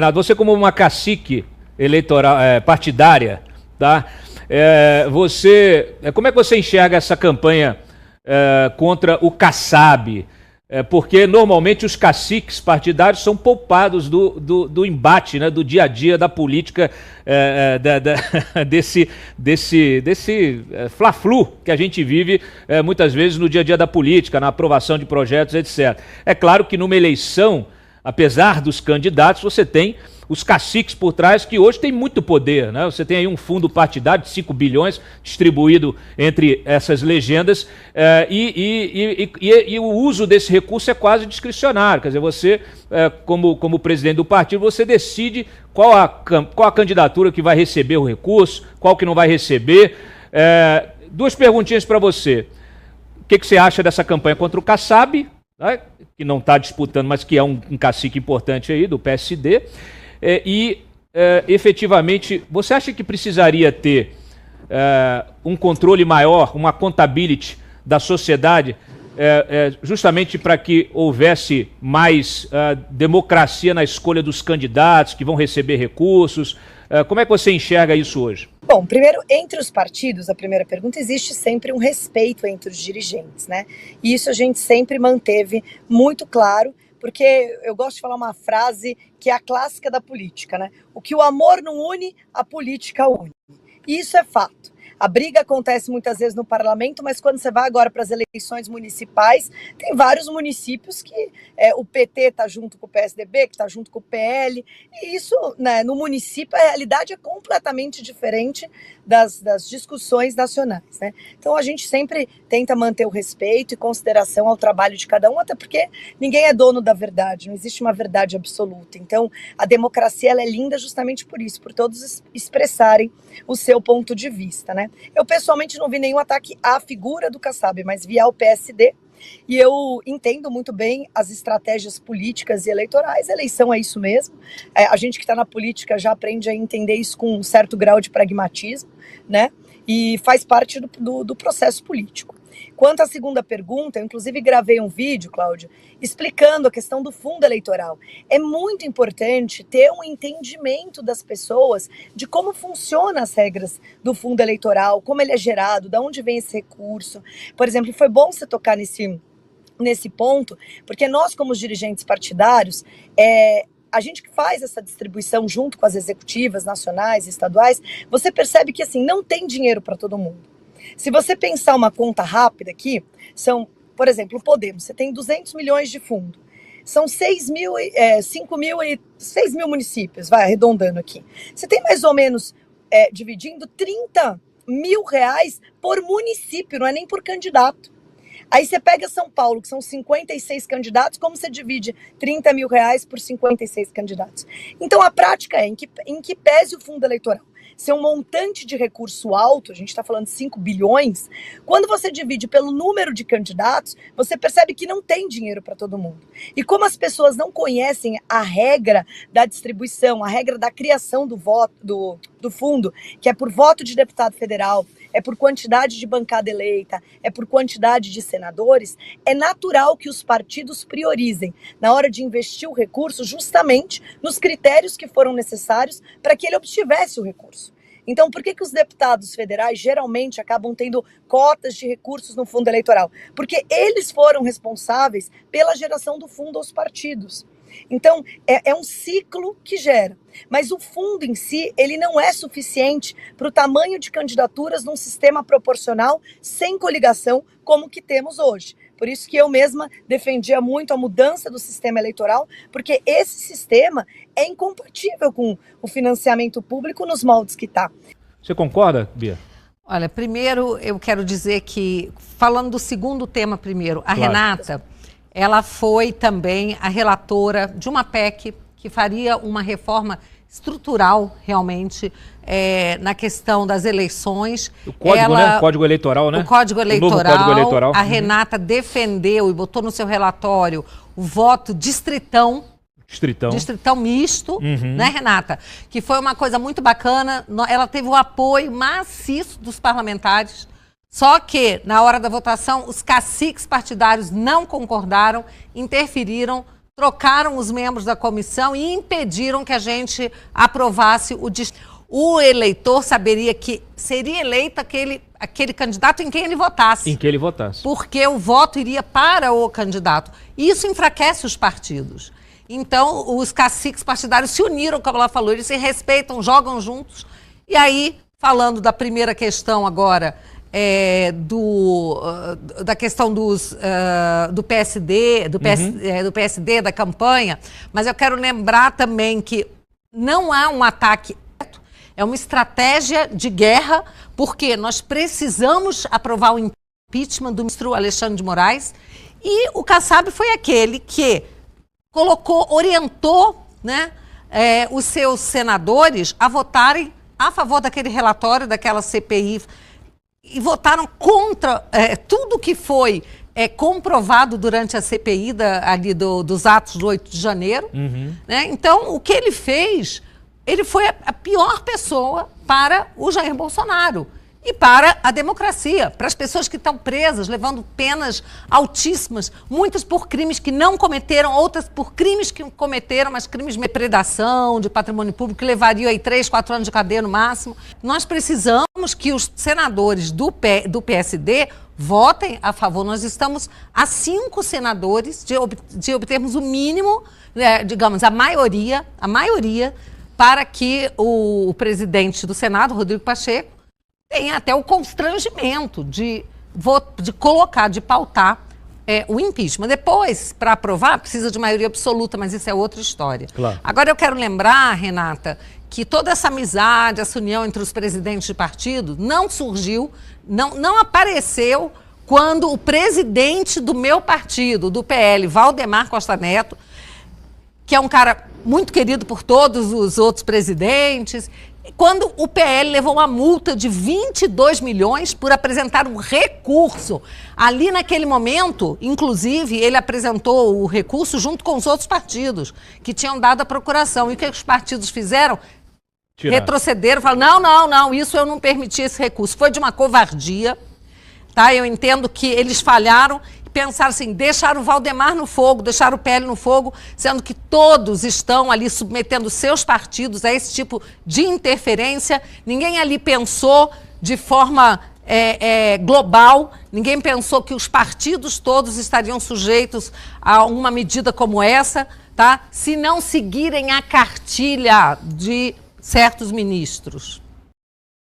Renato, você como uma cacique eleitoral, partidária, tá? Como é que você enxerga essa campanha contra o Kassab? Porque normalmente os caciques partidários são poupados do embate, né, do dia a dia da política, desse fla-flu que a gente vive muitas vezes no dia a dia da política, na aprovação de projetos, etc. É claro que numa eleição, apesar dos candidatos, você tem os caciques por trás, que hoje tem muito poder, né? Você tem aí um fundo partidário de 5 bilhões distribuído entre essas legendas, e o uso desse recurso é quase discricionário. Quer dizer, você, como presidente do partido, você decide qual a candidatura que vai receber o recurso, qual que não vai receber. Duas perguntinhas para você. O que você acha dessa campanha contra o Kassab, né, que não está disputando, mas que é um cacique importante aí do PSD, efetivamente, você acha que precisaria ter um controle maior, uma accountability da sociedade, justamente para que houvesse mais democracia na escolha dos candidatos que vão receber recursos? Como é que você enxerga isso hoje? Bom, primeiro, entre os partidos, a primeira pergunta, existe sempre um respeito entre os dirigentes, né? E isso a gente sempre manteve muito claro, porque eu gosto de falar uma frase que é a clássica da política, né? O que o amor não une, a política une. E isso é fato. A briga acontece muitas vezes no parlamento, mas quando você vai agora para as eleições municipais, tem vários municípios que o PT está junto com o PSDB, que está junto com o PL, e isso, né, no município, a realidade é completamente diferente das discussões nacionais, né? Então a gente sempre tenta manter o respeito e consideração ao trabalho de cada um, até porque ninguém é dono da verdade, não existe uma verdade absoluta. Então a democracia ela é linda justamente por isso, por todos expressarem o seu ponto de vista, né? Eu pessoalmente não vi nenhum ataque à figura do Kassab, mas vi ao PSD, e eu entendo muito bem as estratégias políticas e eleitorais. A eleição é isso mesmo. A gente que está na política já aprende a entender isso com um certo grau de pragmatismo, né? E faz parte do processo político. Quanto à segunda pergunta, eu inclusive gravei um vídeo, Cláudio, explicando a questão do fundo eleitoral. É muito importante ter um entendimento das pessoas de como funcionam as regras do fundo eleitoral, como ele é gerado, de onde vem esse recurso. Por exemplo, foi bom você tocar nesse ponto, porque nós, como os dirigentes partidários, a gente que faz essa distribuição junto com as executivas nacionais e estaduais, você percebe que assim, não tem dinheiro para todo mundo. Se você pensar uma conta rápida aqui, por exemplo, o Podemos, você tem 200 milhões de fundo, são 6 mil municípios, vai arredondando aqui. Você tem mais ou menos, dividindo 30 mil reais por município, não é nem por candidato. Aí você pega São Paulo, que são 56 candidatos, como você divide 30 mil reais por 56 candidatos? Então a prática é em que pese o fundo eleitoral ser um montante de recurso alto, a gente está falando de 5 bilhões, quando você divide pelo número de candidatos, você percebe que não tem dinheiro para todo mundo. E como as pessoas não conhecem a regra da distribuição, a regra da criação do voto, do fundo, que é por voto de deputado federal, é por quantidade de bancada eleita, é por quantidade de senadores, é natural que os partidos priorizem na hora de investir o recurso justamente nos critérios que foram necessários para que ele obtivesse o recurso. Então, por que os deputados federais geralmente acabam tendo cotas de recursos no fundo eleitoral? Porque eles foram responsáveis pela geração do fundo aos partidos. Então, é um ciclo que gera. Mas o fundo em si, ele não é suficiente para o tamanho de candidaturas num sistema proporcional sem coligação como o que temos hoje. Por isso que eu mesma defendia muito a mudança do sistema eleitoral, porque esse sistema é incompatível com o financiamento público nos moldes que está. Você concorda, Bia? Olha, primeiro eu quero dizer que, falando do segundo tema primeiro, a Renata, ela foi também a relatora de uma PEC que faria uma reforma estrutural, realmente, na questão das eleições. O código, né? O Código Eleitoral, né? O Código Eleitoral. O novo Código Eleitoral. A Renata defendeu e botou no seu relatório o voto distritão. Distritão misto, né, Renata? Que foi uma coisa muito bacana. Ela teve o apoio maciço dos parlamentares. Só que, na hora da votação, os caciques partidários não concordaram, interferiram, trocaram os membros da comissão e impediram que a gente aprovasse o eleitor saberia que seria eleito aquele candidato em quem ele votasse. Em que ele votasse. Porque o voto iria para o candidato. Isso enfraquece os partidos. Então, os caciques partidários se uniram, como ela falou, eles se respeitam, jogam juntos. E aí, falando da primeira questão agora, da questão do PSD, do PSD, da campanha, mas eu quero lembrar também que não há um ataque, é uma estratégia de guerra, porque nós precisamos aprovar o impeachment do ministro Alexandre de Moraes, e o Kassab foi aquele que orientou, né, os seus senadores a votarem a favor daquele relatório, daquela CPI, e votaram contra tudo que foi comprovado durante a CPI dos atos do 8 de janeiro. Né? Então, o que ele fez, ele foi a pior pessoa para o Jair Bolsonaro e para a democracia, para as pessoas que estão presas, levando penas altíssimas, muitas por crimes que não cometeram, outras por crimes que cometeram, mas crimes de depredação, de patrimônio público, que levariam aí 3, 4 anos de cadeia no máximo. Nós precisamos que os senadores do PSD votem a favor. Nós estamos a 5 senadores de obtermos o mínimo, digamos, a maioria, para que o presidente do Senado, Rodrigo Pacheco, tem até o constrangimento de colocar, de pautar o impeachment. Depois, para aprovar, precisa de maioria absoluta, mas isso é outra história. Claro. Agora, eu quero lembrar, Renata, que toda essa amizade, essa união entre os presidentes de partido não surgiu, não apareceu quando o presidente do meu partido, do PL, Valdemar Costa Neto, que é um cara muito querido por todos os outros presidentes, quando o PL levou uma multa de 22 milhões por apresentar um recurso. Ali naquele momento, inclusive, ele apresentou o recurso junto com os outros partidos que tinham dado a procuração. E o que os partidos fizeram? Retrocederam, falaram, não, isso eu não permiti esse recurso. Foi de uma covardia, tá? Eu entendo que eles falharam. Pensaram assim, deixar o Valdemar no fogo, deixar o PL no fogo, sendo que todos estão ali submetendo seus partidos a esse tipo de interferência. Ninguém ali pensou de forma global, ninguém pensou que os partidos todos estariam sujeitos a uma medida como essa, tá? Se não seguirem a cartilha de certos ministros.